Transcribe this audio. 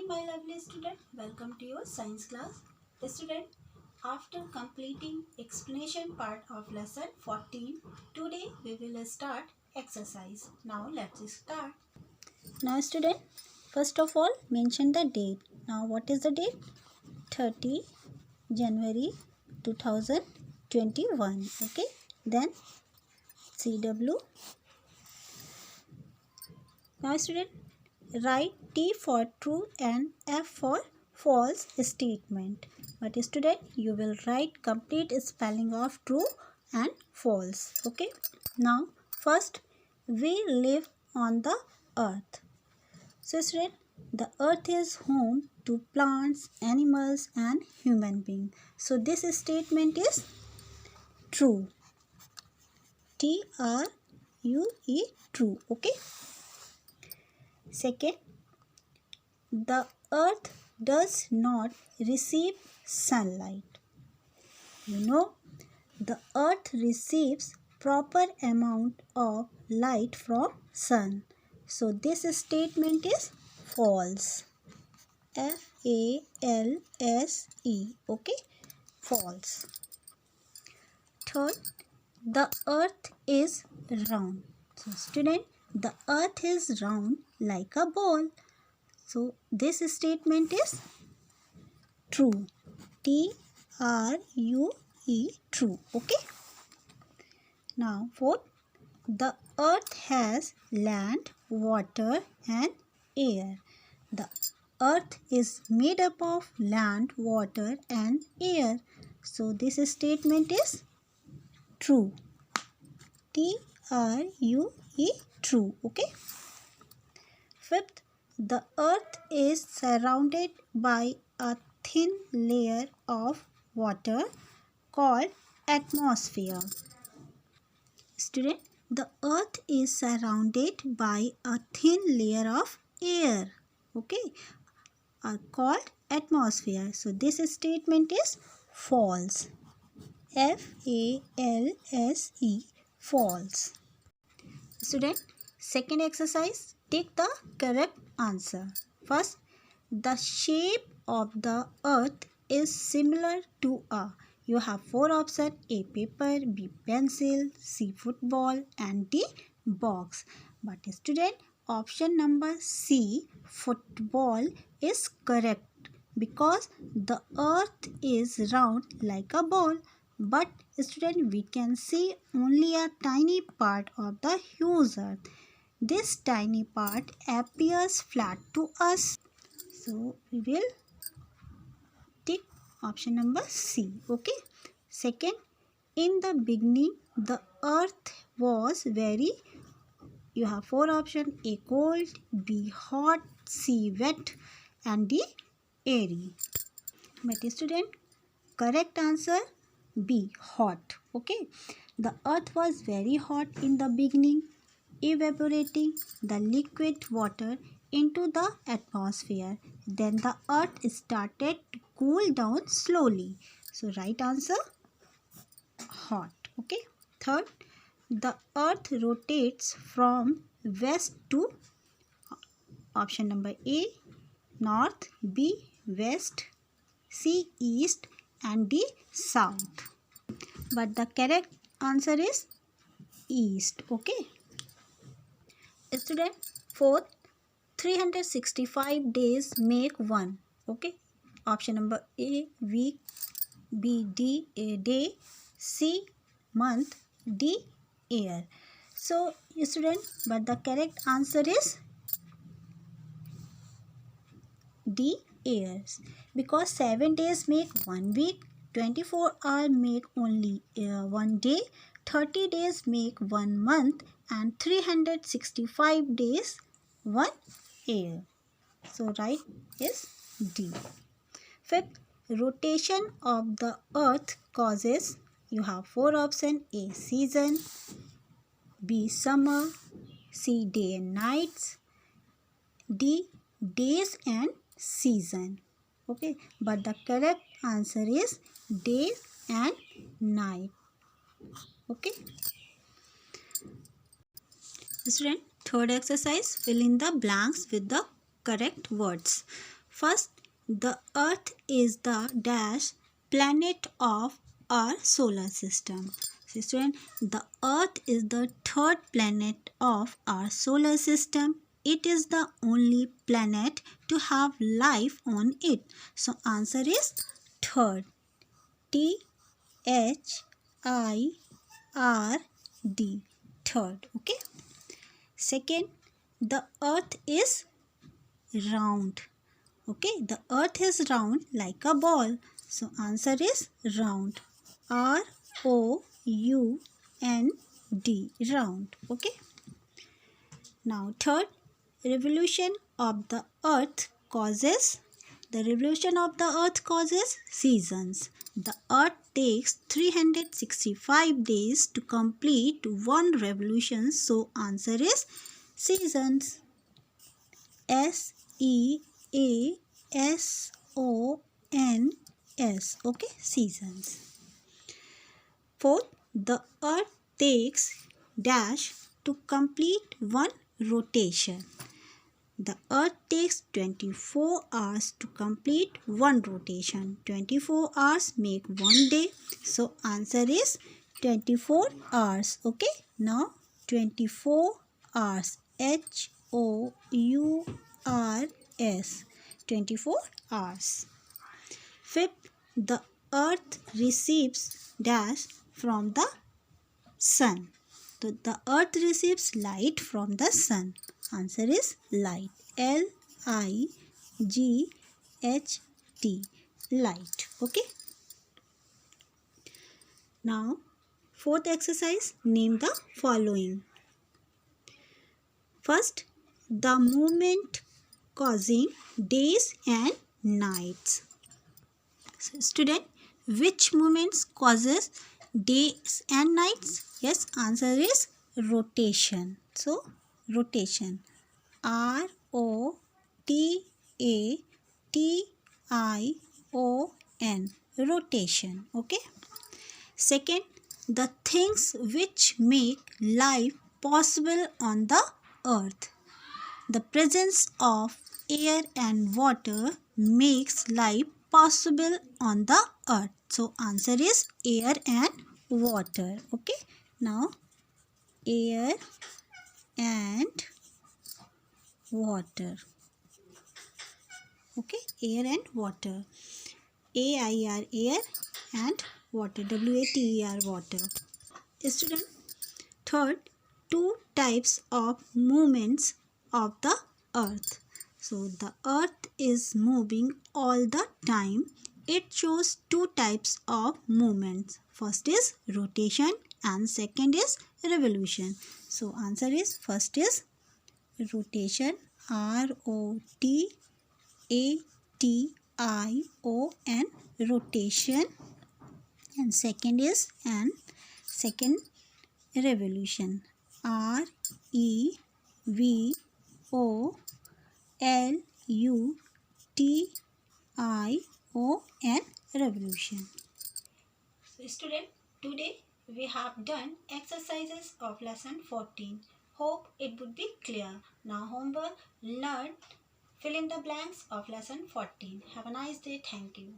my lovely student, welcome to your science class. Student, after completing explanation part of lesson 14, today we will start exercise. Now let's start. Now student, first of all mention the date. Now what is the date? 30 January 2021. Okay. Then CW. Now student, write T for true and F for false statement. But student, you will write complete spelling of true and false. Okay. Now first, we live on the earth. So student, the earth is home to plants, animals and human beings. So this statement is true. T-R-U-E, true. Okay. Second, the earth does not receive sunlight. You know, the earth receives proper amount of light from sun. So this statement is false. F-A-L-S-E. Okay, false. Third, the earth is round. So student, the earth is round like a ball. So this statement is true. T-R-U-E, true. Okay. Now fourth, the earth has land, water and air. The earth is made up of land, water and air. So this statement is true. T-R-U-E, true. Okay. Fifth, the earth is surrounded by a thin layer of water called atmosphere. Student, the earth is surrounded by a thin layer of air. Okay, called atmosphere. So this statement is false. F-A-L-S-E, false. Student, second exercise, take the correct answer. First, the shape of the earth is similar to a. You have four options: A, paper, B, pencil, C, football and D, box. But student, option number C, football, is correct because the earth is round like a ball. But student, we can see only a tiny part of the huge earth. This tiny part appears flat to us. So we will take option number C. Okay. Second, in the beginning the earth was very, you have four options: A, cold, B, hot, C, wet and D, airy. But student, correct answer B, hot. Okay. The earth was very hot in the beginning, evaporating the liquid water into the atmosphere. Then the earth started to cool down slowly. So right answer, hot. Okay. Third, the earth rotates from west to, option number A, north, B, west, C, east and D, south. But the correct answer is east. Okay. Student, fourth, 365 days make one. Okay. Option number A, week, B, day, C, month, D, year. So student, but the correct answer is D, years, because 7 days make 1 week, 24 hours make only 1 day, 30 days make 1 month and 365 days 1 year. So right is D. Fifth, rotation of the earth causes, you have four options: A, season, B, summer, C, day and nights, D, days and season. Okay, but the correct answer is day and night. Okay. Student, third exercise, fill in the blanks with the correct words. First, the Earth is the dash planet of our solar system. So student, the Earth is the third planet of our solar system. It is the only planet to have life on it. So answer is third. Third. Third. Okay. Second, the Earth is round. Okay, the Earth is round like a ball. So answer is round. R-O-U-N-D. Round. Okay. Now third, revolution of the Earth causes seasons. The Earth takes 365 days to complete one revolution. So answer is seasons. S-E-A-S-O-N-S. Okay, seasons. Fourth, the Earth takes dash to complete one rotation. The Earth takes 24 hours to complete one rotation. 24 hours make one day. So answer is 24 hours. Okay. Now 24 hours. H-O-U-R-S. 24 hours. Fifth, the Earth receives dash from the sun. So the Earth receives light from the sun. Answer is light. L-I-G-H-T. Light. Okay. Now, fourth exercise. Name the following. First, the movement causing days and nights. So, student, which movements causes days and nights? Yes, answer is rotation. So, rotation. R-O-T-A-T-I-O-N. Rotation. Okay. Second, the things which make life possible on the earth. The presence of air and water makes life possible on the earth. So answer is air and water. Okay. Now air and water. Okay. Air and water. A-I-R, air, and water. W-A-T-E-R, water. Student, third, two types of movements of the earth. So the earth is moving all the time. It shows two types of movements. First is rotation and second is revolution. So answer is first is rotation. R-O-T-A-T-I-O-N. Rotation. And second is revolution. R-E-V-O-L-U-T-I-O-N. Revolution. So student, today we have done exercises of lesson 14. Hope it would be clear. Now homework, learn, fill in the blanks of lesson 14. Have a nice day. Thank you.